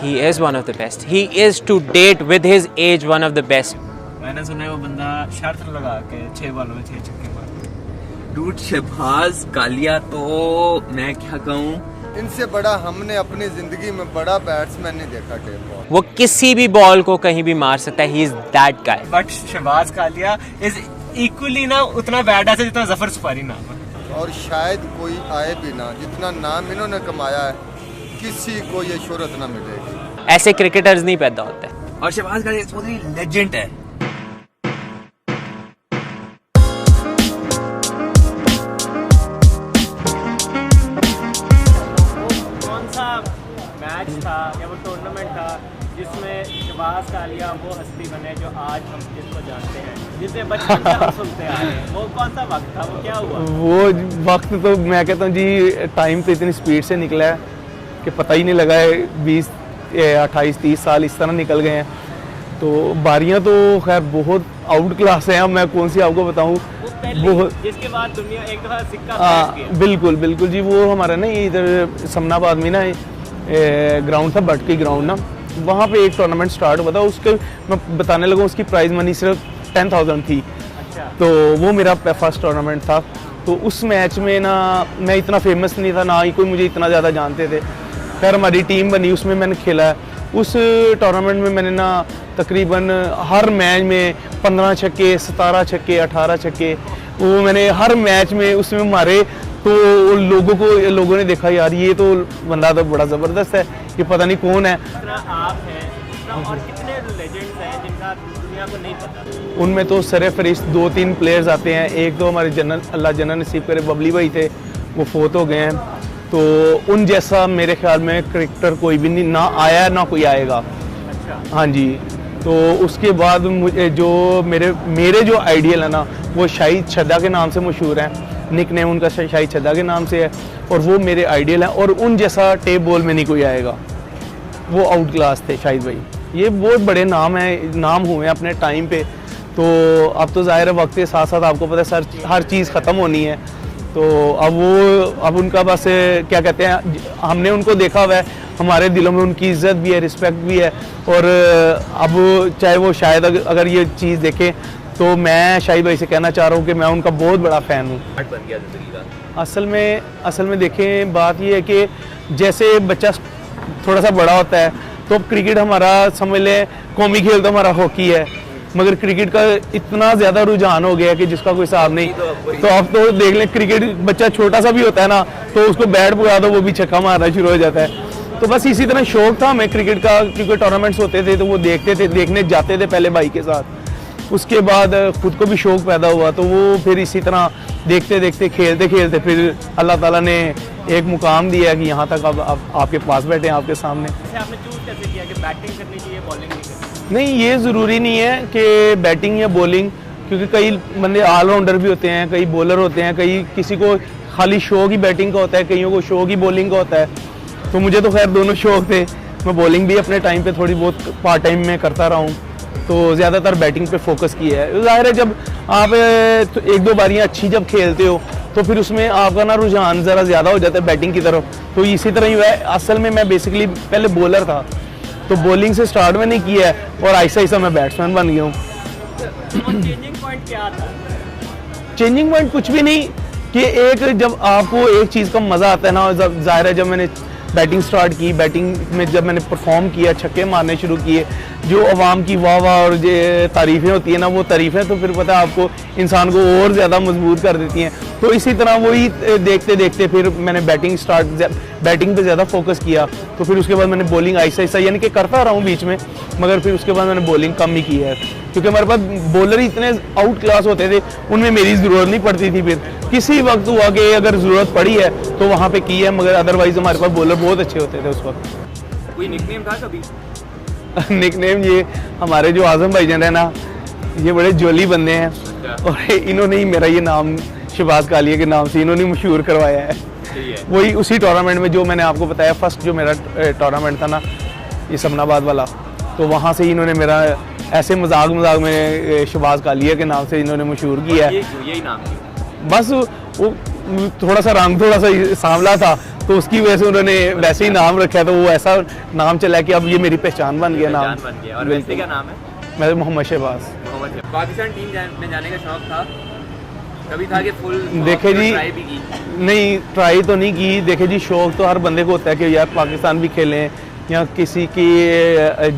he is one of the best. He is to date with his age one of the best. मैंने सुना है वो बंदा शर्त लगा के 6 बॉलों में 6 छक्के मारता। डूड शहबाज कालिया तो मैं क्या कहूँ, इनसे बड़ा हमने अपनी जिंदगी में बड़ा बैट्समैन नहीं देखा टेप बॉल। वो किसी भी बॉल को कहीं भी मार सकता है. He is that guy. But Shahbaz Kalia is equally ना उतना बैड है जितना जफर सुपारी नाम है। और शायद कोई आए भी ना, जितना नाम इन्होंने कमाया है किसी को ये शोहरत ना मिलेगी। ऐसे क्रिकेटर्स नहीं पैदा होते. और शहबाज कालिया लेजेंड है। कौन सा मैच था या वो टूर्नामेंट था जिसमें शहबाज कालिया वो हस्ती बने जो आज हम जिसको जानते हैं, जिसे बचपन से हम सुनते आ रहे हैं? वो कौन सा वक्त था, वो क्या हुआ? वो वक्त तो मैं कहता हूँ जी, टाइम तो इतनी स्पीड से निकला है कि पता ही नहीं लगा है। 20, 28, 30 साल इस तरह निकल गए हैं। तो बारियां तो खैर बहुत आउट क्लास हैं। अब मैं कौन सी आपको बताऊँ, बहुत जिसके बाद दुनिया एक दफा सिक्का फेंक गया। बिल्कुल बिल्कुल जी। वो हमारा ना ये इधर समनाबाद में ना ग्राउंड था, भटकी ग्राउंड ना, वहाँ पे एक टूर्नामेंट स्टार्ट हुआ था। उसके मैं बताने लगा, उसकी प्राइज मनी सिर्फ 10,000 थी। अच्छा। तो वो मेरा फर्स्ट टूर्नामेंट था। तो उस मैच में ना मैं इतना फेमस नहीं था, ना ही कोई मुझे इतना ज़्यादा जानते थे। खैर हमारी टीम बनी, उसमें मैंने खेला है। उस टूर्नामेंट में मैंने ना तकरीबन हर मैच में 15 छक्के, 17 छक्के, 18 छक्के वो मैंने हर मैच में उसमें मारे। तो लोगों ने देखा, यार ये तो बंदा तो बड़ा ज़बरदस्त है, ये पता नहीं कौन है। जितना आप हैं उतना और कितने लेजेंड्स हैं जिनका दुनिया को नहीं पता? उनमें तो सरफहरिस्त 2-3 प्लेयर्स आते हैं। एक तो हमारे अल्लाह जन्नत नसीब करे बबली भाई थे, वो फोत हो गए हैं। तो उन जैसा मेरे ख्याल में क्रिकेटर कोई भी नहीं, ना आया ना कोई आएगा। अच्छा। हाँ जी। तो उसके बाद मुझे जो मेरे जो आइडियल है ना, वो शाहिद छद्दा के नाम से मशहूर हैं। निक नेम उनका शाहिद छद्दा के नाम से है, और वो मेरे आइडियल हैं। और उन जैसा टेप बॉल में नहीं कोई आएगा। वो आउट क्लास थे शाहिद भाई। ये बहुत बड़े नाम हुए अपने टाइम पे। तो अब तो ज़ाहिर है वक्त के साथ साथ आपको पता है सर हर चीज़ ख़त्म होनी है। तो अब उनका बस क्या कहते हैं, हमने उनको देखा हुआ है, हमारे दिलों में उनकी इज़्ज़त भी है, रिस्पेक्ट भी है। और अब चाहे वो शायद अगर ये चीज़ देखें, तो मैं शाहिद भाई से कहना चाह रहा हूँ कि मैं उनका बहुत बड़ा फ़ैन हूँ। बन गया जिंदगी का। असल में देखें, बात ये है कि जैसे बच्चा थोड़ा सा बड़ा होता है तो क्रिकेट हमारा समझ लें कौमी खेल तो हमारा हॉकी है, मगर क्रिकेट का इतना ज़्यादा रुझान हो गया है कि जिसका कोई हिसाब नहीं। तो अब तो देख लें, क्रिकेट बच्चा छोटा सा भी होता है ना, तो उसको बैट पकड़ा दो वो भी छक्का मारना शुरू हो जाता है। तो बस इसी तरह शौक था हमें क्रिकेट का, क्योंकि टूर्नामेंट्स होते थे तो वो देखते थे, देखने जाते थे पहले भाई के साथ। उसके बाद खुद को भी शौक पैदा हुआ, तो वो फिर इसी तरह देखते देखते खेलते खेलते फिर अल्लाह ताला ने एक मुकाम दिया कि यहाँ तक अब आपके पास बैठे हैं, आपके सामने। आपने चूज कैसे किया कि बैटिंग करनी चाहिए, बॉलिंग नहीं करनी? नहीं, ये ज़रूरी नहीं है कि बैटिंग या बॉलिंग, क्योंकि कई बंदे ऑलराउंडर भी होते हैं, कई बॉलर होते हैं, किसी को खाली शौक ही बैटिंग का होता है, कईयों को शौक ही बॉलिंग का होता है। तो मुझे तो खैर दोनों शौक थे। मैं बॉलिंग भी अपने टाइम पे थोड़ी बहुत पार्ट टाइम में करता रहा हूँ, तो ज़्यादातर बैटिंग पे फोकस किया है। जाहिर है जब आप तो 1-2 बारियाँ अच्छी जब खेलते हो तो फिर उसमें आपका ना रुझान ज़रा ज़्यादा हो जाता है बैटिंग की तरफ। तो इसी तरह ही हुआ है। असल में मैं बेसिकली पहले बॉलर था, तो बॉलिंग से स्टार्ट मैंने किया है और ऐसा ऐसा मैं बैट्समैन बन गया हूँ। चेंजिंग पॉइंट क्या था? चेंजिंग पॉइंट कुछ भी नहीं, कि एक जब आपको एक चीज़ का मज़ा आता है ना, ज़ाहिर है जब मैंने बैटिंग स्टार्ट की, बैटिंग में जब मैंने परफॉर्म किया, छक्के मारने शुरू किए, जो अवाम की वाह वाह और जो तारीफ़ें होती हैं ना, वो तारीफ़ें तो फिर पता है आपको इंसान को और ज़्यादा मजबूत कर देती हैं। तो इसी तरह वही देखते देखते फिर मैंने बैटिंग पे ज़्यादा फोकस किया। तो फिर उसके बाद मैंने बॉलिंग ऐसा यानी कि करता रहा हूँ बीच में, मगर फिर उसके बाद मैंने बॉलिंग कम ही की है, क्योंकि हमारे पास बॉलर ही इतने आउट क्लास होते थे, उनमें मेरी ज़रूरत नहीं पड़ती थी। फिर किसी वक्त हुआ कि अगर ज़रूरत पड़ी है तो वहाँ पे की है, मगर अदरवाइज़ हमारे पास बॉलर बहुत अच्छे होते थे उस वक्त। कोई निकनेम था कभी? निकनेम ये हमारे जो आजम भाईजान है ना, ये बड़े जोली बंदे हैं, और इन्होंने ही मेरा ये नाम शहबाज कालिया के नाम से इन्होंने मशहूर करवाया है। वही उसी टूर्नामेंट में जो मैंने आपको बताया, फर्स्ट जो मेरा टूर्नामेंट था ना, ये समनाबाद वाला, तो वहाँ से इन्होंने मेरा ऐसे मजाक में शहबाज कालिया के नाम से इन्होंने मशहूर किया है। यही नाम क्यों? बस वो थोड़ा सा रंग थोड़ा सा सांवला था, तो उसकी वजह से उन्होंने वैसे ही नाम रखा है, तो वो ऐसा नाम चला कि अब ये मेरी पहचान बन गया नाम। बन गया। और वैसे क्या नाम है? मैं मोहम्मद शहबाज। पाकिस्तान टीम में जाने का शौक था कभी था कि फुल देखे जी, ट्राई भी की? नहीं ट्राई तो नहीं की। देखे जी, शौक तो हर बंदे को होता है कि यार पाकिस्तान भी खेलें या किसी की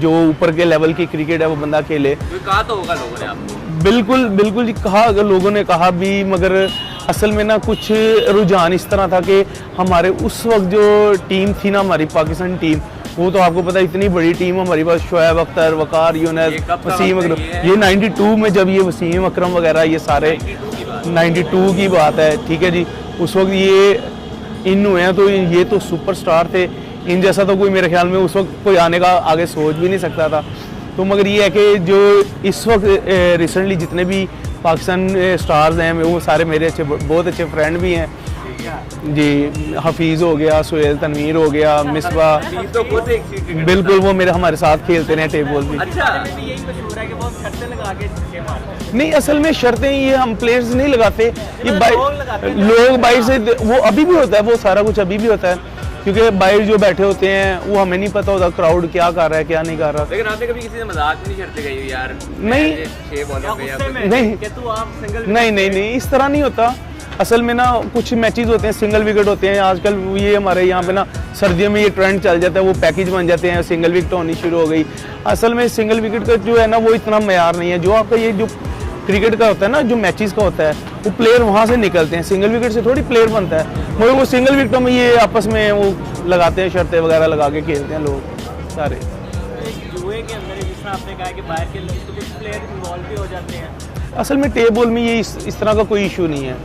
जो ऊपर के लेवल की क्रिकेट है वो बंदा खेले। तो कहा तो होगा लोगों ने आपको? बिल्कुल बिल्कुल जी कहा, अगर लोगों ने कहा भी, मगर असल में ना कुछ रुझान इस तरह था कि हमारे उस वक्त जो टीम थी ना, हमारी पाकिस्तान टीम, वो तो आपको पता है इतनी बड़ी टीम हमारे पास, शोएब अख्तर, वकार यूनुस, वसीम अकरम, ये 92 में जब ये वसीम अकरम वगैरह ये सारे 92 की बात है, ठीक है जी। उस वक्त ये इन हुए हैं, तो ये तो सुपरस्टार थे। इन जैसा तो कोई मेरे ख्याल में उस वक्त कोई आने का आगे सोच भी नहीं सकता था। तो मगर ये है कि जो इस वक्त रिसेंटली जितने भी पाकिस्तान स्टार्स हैं, वो सारे मेरे अच्छे, बहुत अच्छे फ्रेंड भी हैं जी। हफीज़ हो गया, सुहेल तनवीर हो गया, मिसबा, तो खुद एक क्रिकेट बिल्कुल वो मेरे हमारे साथ खेलते रहे टेबल भी। अच्छा, भी यही मशहूर है कि वो शर्तें लगा के छक्के मारते हैं। नहीं, असल में शर्तें ये हम प्लेयर्स नहीं लगाते, ये लगाते हैं। लोग बाहर से, वो अभी भी होता है, वो सारा कुछ अभी भी होता है, क्योंकि बाहर जो बैठे होते हैं वो हमें नहीं पता होता क्राउड क्या कर रहा है क्या नहीं कर रहा। लेकिन आपने कभी किसी से मजाक नहीं करते गई यार? नहीं। 6 बॉलों पे या गुस्से में नहीं। कि तू आप सिंगल नहीं, इस तरह नहीं होता। असल में ना कुछ मैचेस होते हैं सिंगल विकेट होते हैं। आजकल ये हमारे यहाँ पे ना सर्दियों में ये ट्रेंड चल जाता है, वो पैकेज बन जाते हैं, सिंगल विकेट होनी शुरू हो गई। असल में सिंगल विकेट का जो है ना वो इतना मयार नहीं है। जो आपका ये जो क्रिकेट का होता है ना, जो मैचेस का होता है, वो प्लेयर वहाँ से निकलते हैं, सिंगल विकेट से थोड़ी प्लेयर बनता है। मगर वो सिंगल विकेटों में ये आपस में वो लगाते हैं, शर्तें वगैरह लगा के खेलते हैं लोग सारे। जुए के अंदर जिस तरह आपने कहा कि बाहर के लोग तो कुछ प्लेयर इन्वॉल्व भी हो जाते हैं। असल में टेबल में ये इस तरह का कोई इशू नहीं है।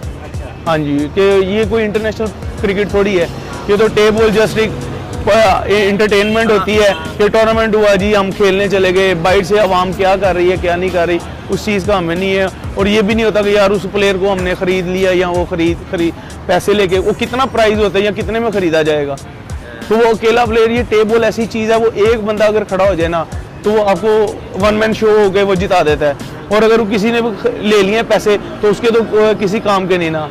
हाँ जी, कि ये कोई इंटरनेशनल क्रिकेट थोड़ी है, ये तो टेबल जस्ट एक इंटरटेनमेंट होती है कि टूर्नामेंट हुआ जी, हम खेलने चले गए, बाहर से आवाम क्या कर रही है क्या नहीं कर रही, उस चीज़ का हमें नहीं है। और ये भी नहीं होता कि यार उस प्लेयर को हमने ख़रीद लिया या वो खरीद पैसे लेके, वो कितना प्राइस होता है या कितने में ख़रीदा जाएगा। तो वो अकेला प्लेयर, ये टेबल ऐसी चीज़ है, वो एक बंदा अगर खड़ा हो जाए ना तो वो आपको वन मैन शो हो के वो जिता देता है। और अगर वो किसी ने ले लिए पैसे तो उसके तो किसी काम के नहीं ना।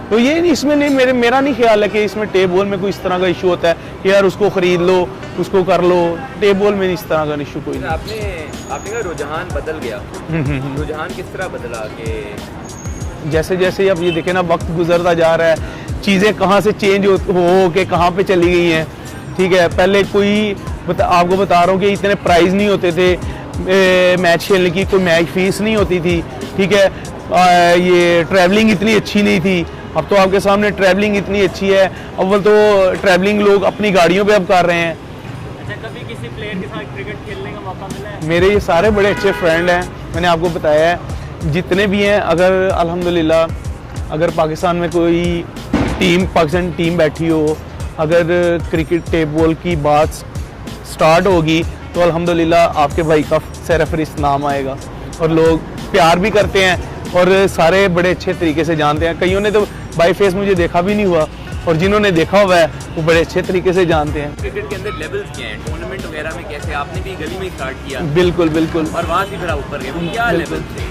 तो ये इसमें नहीं, मेरा नहीं ख्याल है कि इसमें टेबल में कोई इस तरह का इशू होता है कि यार उसको ख़रीद लो, उसको कर लो। टेबल में इस तरह का इशू कोई नहीं। आपने का रुझान बदल गया, रुझान किस तरह बदला कि जैसे जैसे अब ये देखें ना, वक्त गुजरता जा रहा है, चीज़ें कहाँ से चेंज हो के कहाँ पे चली गई हैं, ठीक है। पहले कोई आपको बता रहा हूँ कि इतने प्राइज़ नहीं होते थे मैच खेलने की, कोई मैच फीस नहीं होती थी, ठीक है। ये ट्रैवलिंग इतनी अच्छी नहीं थी। अब तो आपके सामने ट्रैवलिंग इतनी अच्छी है। अव्वल तो ट्रैवलिंग लोग अपनी गाड़ियों पे अब कर रहे हैं। अच्छा, कभी किसी प्लेयर के साथ क्रिकेट खेलने का मौका मिला है? मेरे ये सारे बड़े अच्छे फ्रेंड हैं, मैंने आपको बताया है जितने भी हैं। अगर अल्हम्दुलिल्लाह अगर पाकिस्तान में कोई पाकिस्तान टीम बैठी हो, अगर क्रिकेट टेबल की बात स्टार्ट होगी तो अल्हम्दुलिल्लाह आपके भाई का सरफरिस्त नाम आएगा। और लोग प्यार भी करते हैं और सारे बड़े अच्छे तरीके से जानते हैं। कईयों ने तो बाई फेस मुझे देखा भी नहीं हुआ, और जिन्होंने देखा हुआ है वो बड़े अच्छे तरीके से जानते हैं। क्रिकेट के अंदर लेवल्स क्या हैं, टूर्नामेंट वगैरह में कैसे? आपने भी गली में स्टार्ट किया, बिल्कुल बिल्कुल, और वहाँ से फिर ऊपर गए, वो क्या लेवल थे?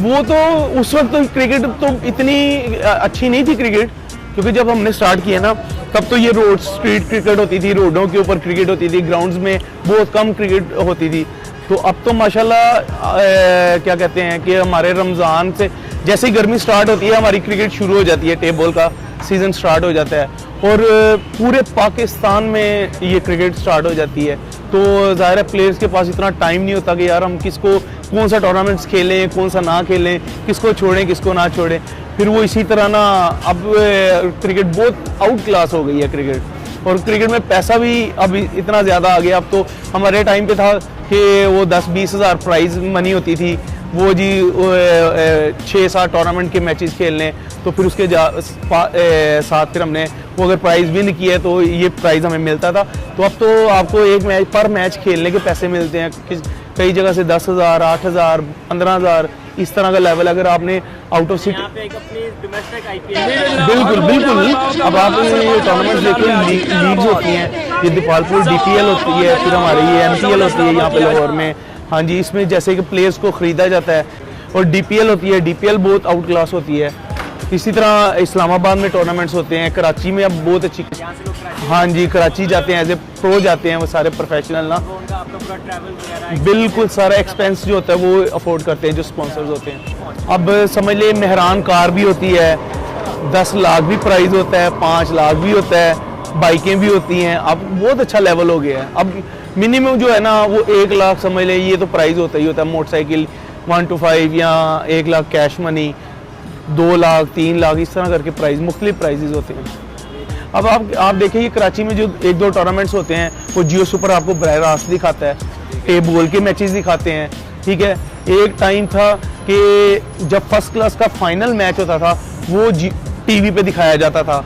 वो तो उस वक्त तो क्रिकेट तो इतनी अच्छी नहीं थी क्रिकेट, क्योंकि जब हमने स्टार्ट किया ना तब तो ये रोड स्ट्रीट क्रिकेट होती थी, रोडों के ऊपर क्रिकेट होती थी, ग्राउंड्स में बहुत कम क्रिकेट होती थी। तो अब तो माशाल्लाह क्या कहते हैं कि हमारे रमज़ान से जैसे ही गर्मी स्टार्ट होती है हमारी क्रिकेट शुरू हो जाती है, टेबल का सीज़न स्टार्ट हो जाता है और पूरे पाकिस्तान में ये क्रिकेट स्टार्ट हो जाती है। तो ज़ाहिर है प्लेयर्स के पास इतना टाइम नहीं होता कि यार हम किसको कौन सा टूर्नामेंट्स खेलें, कौन सा ना खेलें, किसको छोड़ें किसको ना छोड़ें। फिर वो इसी तरह ना अब क्रिकेट बहुत आउट क्लास हो गई है क्रिकेट, और क्रिकेट में पैसा भी अब इतना ज़्यादा आ गया। अब तो हमारे टाइम पे था कि वो 10-20 हज़ार प्राइज़ मनी होती थी, वो जी 6-7 टूर्नामेंट के मैचेस खेलने, तो फिर उसके साथ फिर हमने वो अगर प्राइज़ विन किया तो ये प्राइज़ हमें मिलता था। तो अब तो आपको एक मैच पर मैच खेलने के पैसे मिलते हैं, कई जगह से 10,000, 8,000, 15,000 इस तरह का लेवल। अगर आपने आउट ऑफ सिटी बिल्कुल बिल्कुल, अब आप ये टूर्नामेंट्स देखिए, लीग्स होती हैं, ये दीपालपुर DPL होती है, फिर हमारी ये MPL होती है यहाँ पे लाहौर में। हाँ जी, इसमें जैसे कि प्लेयर्स को ख़रीदा जाता है, और DPL होती है, DPL बहुत आउट क्लास होती है। इसी तरह इस्लामाबाद में टूर्नामेंट्स होते हैं, कराची में अब बहुत अच्छी, यहाँ से लोग कराची हाँ जी कराची जाते हैं, एज ए प्रो जाते हैं वो सारे प्रोफेशनल ना, को उनका आपका पूरा ट्रैवल वगैरह बिल्कुल सारा एक्सपेंस जो होता है वो अफोर्ड करते हैं जो स्पॉन्सर्स होते हैं। अब समझ ले मेहरान कार भी होती है, 10 लाख भी प्राइस होता है, 5 लाख भी होता है, बाइकें भी होती हैं। अब बहुत अच्छा लेवल हो गया है। अब मिनिमम जो है ना वो 1 लाख समझ ले, ये तो प्राइस होता ही होता है। मोटरसाइकिल 1 to 5 या 1 लाख कैश मनी, 2 लाख 3 लाख इस तरह करके प्राइस मुख्तलिफ प्राइजेज होते हैं। अब आप देखिए ये कराची में जो 1-2 टूर्नामेंट्स होते हैं वो जियो सुपर आपको बराह रास्त दिखाता है, टेबल के मैचेस दिखाते हैं, ठीक है। एक टाइम था कि जब फर्स्ट क्लास का फाइनल मैच होता था वो टीवी पे दिखाया जाता था,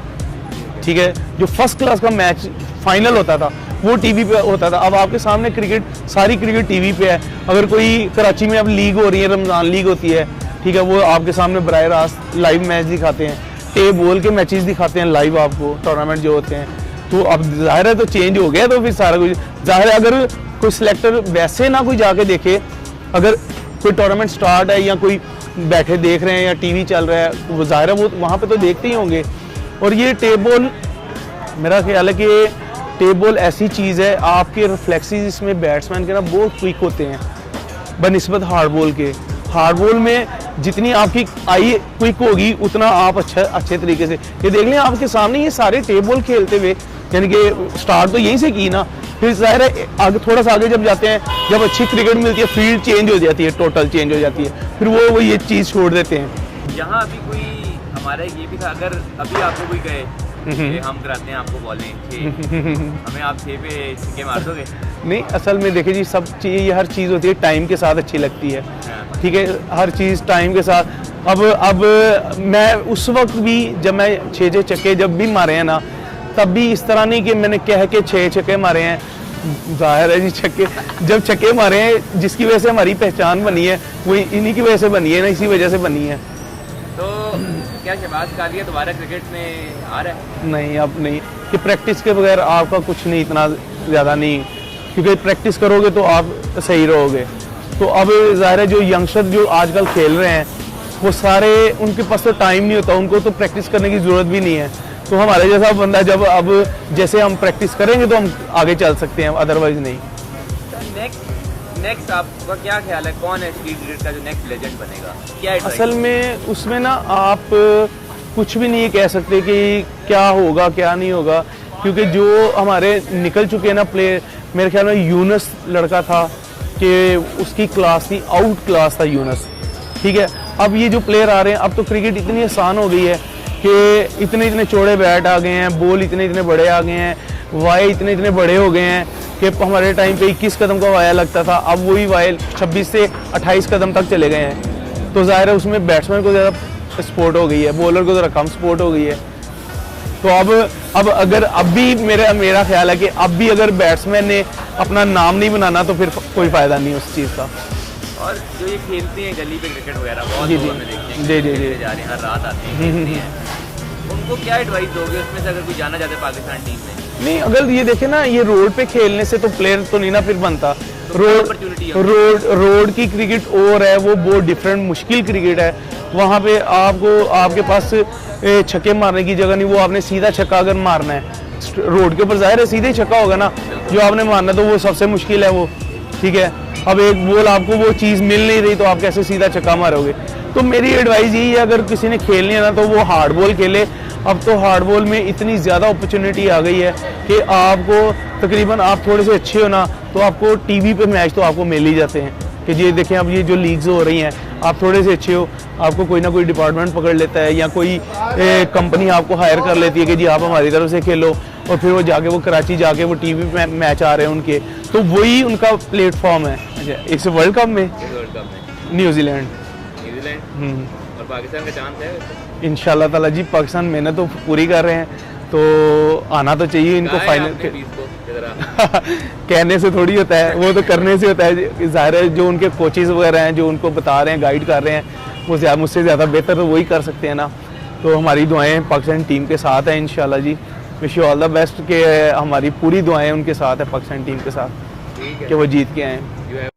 ठीक है। जो फर्स्ट क्लास का मैच फाइनल होता था वो टीवी पे होता था। अब आपके सामने क्रिकेट, सारी क्रिकेट टीवी पे है। अगर कोई कराची में अब लीग हो रही है, रमज़ान लीग होती है, ठीक है, वो आपके सामने बराह रास्त लाइव मैच दिखाते हैं, टेबल के मैचेस दिखाते हैं लाइव आपको, टूर्नामेंट जो होते हैं। तो अब जाहिर है तो चेंज हो गया, तो फिर सारा कुछ जाहिर है। अगर कोई सिलेक्टर वैसे ना कोई जाके देखे, अगर कोई टूर्नामेंट स्टार्ट है या कोई बैठे देख रहे हैं या टीवी चल रहा है, वो जाहिर है वो वहाँ पे तो देखते ही होंगे। और ये टेबल, मेरा ख्याल है कि टेबल ऐसी चीज़ है, आपके रिफ्लेक्सेस इसमें बैट्समैन के ना बहुत क्विक होते हैं बनिस्बत हार्ड बॉल के। हार्ड बॉल में जितनी आपकी आई क्विक होगी उतना आप अच्छे तरीके से, ये देख लें आपके सामने ये सारे टेबल खेलते हुए, यानी कि स्टार्ट तो यहीं से की ना, फिर जाहिर है आगे थोड़ा सा आगे जब जाते हैं, जब अच्छी क्रिकेट मिलती है, फील्ड चेंज हो जाती है, टोटल चेंज हो जाती है, फिर वो ये चीज़ छोड़ देते हैं। यहाँ अभी कोई हमारा ये भी था, अगर अभी आपको कोई कहे कि हम कराते हैं आपको बॉलिंग, हमें आप 6 पे सिक्के मार दोगे? नहीं, असल में देखिए जी, सब चीज़, ये हर चीज़ होती है टाइम के साथ अच्छी लगती है, ठीक है, हर चीज़ टाइम के साथ। अब मैं उस वक्त भी जब मैं 6 छक्के जब भी मारे हैं ना, तब भी इस तरह नहीं कि मैंने कह के 6 छक्के मारे हैं। जाहिर है जी, छक्के जब छक्के मारे हैं, जिसकी वजह से हमारी पहचान बनी है वो इन्हीं की वजह से बनी है ना, इसी वजह से बनी है। तो क्या शहबाज कालिया दोबारा क्रिकेट में आ रहा है? नहीं, अब नहीं, कि प्रैक्टिस के बगैर आपका कुछ नहीं, इतना ज़्यादा नहीं, क्योंकि प्रैक्टिस करोगे तो आप सही रहोगे। तो अब ज़ाहिर है जो यंगस्टर जो आजकल खेल रहे हैं वो सारे, उनके पास तो टाइम नहीं होता, उनको तो प्रैक्टिस करने की ज़रूरत भी नहीं है। तो हमारे जैसा बंदा जब अब जैसे हम प्रैक्टिस करेंगे तो हम आगे चल सकते हैं, अदरवाइज नहीं। नेक्स्ट आपका क्या ख्याल है, कौन है क्रिकेट का जो नेक्स्ट लेजेंड बनेगा? क्या है असल में उसमें ना आप कुछ भी नहीं कह सकते कि क्या होगा क्या नहीं होगा, क्योंकि जो हमारे निकल चुके हैं ना प्लेयर, मेरे ख्याल में यूनस लड़का था कि उसकी क्लास थी, आउट क्लास था यूनस, ठीक है। अब ये जो प्लेयर आ रहे हैं, अब तो क्रिकेट इतनी आसान हो गई है कि इतने चौड़े बैट आ गए हैं, बॉल इतने बड़े आ गए हैं, वाए इतने बड़े हो गए हैं कि हमारे टाइम पे 21 कदम का वाया लगता था, अब वही वाया 26 से 28 कदम तक चले गए हैं। तो ज़ाहिर है उसमें बैट्समैन को ज़्यादा सपोर्ट हो गई है, बॉलर को ज़रा कम सपोर्ट हो गई है। तो अब अगर अब भी मेरा ख्याल है कि अब भी अगर बैट्समैन ने अपना नाम नहीं बनाना तो फिर कोई फ़ायदा नहीं उस चीज़ का। और जो ये खेलते हैं गली पे क्रिकेट वगैरह, बहुत जी, लोग जी। हमें देखते हैं, जी, जी, खेलते जी। जा रहे हैं, हर रात आते हैं, खेलते हैं, उनको क्या एडवाइस दोगे उसमें से, अगर कोई जाना चाहते हैं पाकिस्तान टीम में? नहीं, अगर ये देखे ना, ये रोड पे खेलने से तो प्लेयर तो नहीं ना फिर बनता। opportunity है। रोड की क्रिकेट और है, वो बहुत डिफरेंट मुश्किल क्रिकेट है। वहाँ पे आपके पास छक्के मारने की जगह नहीं, वो आपने सीधा छक्का अगर मारना है रोड के ऊपर, जाहिर है सीधे छक्का होगा ना जो आपने मारना, तो वो सबसे मुश्किल है वो, ठीक है। अब एक बॉल आपको वो चीज़ मिल नहीं रही तो आप कैसे सीधा छक्का मारोगे? तो मेरी एडवाइस यही है, अगर किसी ने खेलनी है ना तो वो हार्ड बॉल खेले। अब तो हार्ड बॉल में इतनी ज़्यादा अपॉर्चुनिटी आ गई है कि आपको तकरीबन, आप थोड़े से अच्छे हो ना तो आपको टीवी पे मैच तो आपको मिल ही जाते हैं। कि ये देखें, अब ये जो लीग्स हो रही हैं, आप थोड़े से अच्छे हो, आपको कोई ना कोई डिपार्टमेंट पकड़ लेता है या कोई कंपनी आपको हायर कर लेती है कि जी आप हमारी तरफ से खेलो, और फिर वो जाके वो कराची जाके वो टीवी पे मैच आ रहे हैं उनके, तो वही उनका प्लेटफॉर्म है। अच्छा, इस वर्ल्ड कप में वर्ल्ड कप में न्यूजीलैंड और पाकिस्तान का चांस है? इंशाल्लाह ताला जी, पाकिस्तान मेहनत तो पूरी कर रहे हैं, तो आना तो चाहिए इनको फाइनल के। कहने से थोड़ी होता है, वो तो करने से होता है। ज़ाहिर है जो उनके कोचेज़ वगैरह हैं जो उनको बता रहे हैं, गाइड कर रहे हैं, वो मुझसे ज़्यादा बेहतर तो वही कर सकते हैं ना। तो हमारी दुआएं पाकिस्तान टीम के साथ हैं इंशाल्लाह जी। Wish you all the best, के हमारी पूरी दुआएं उनके साथ है, पाकिस्तान टीम के साथ, कि वो जीत के आएँ।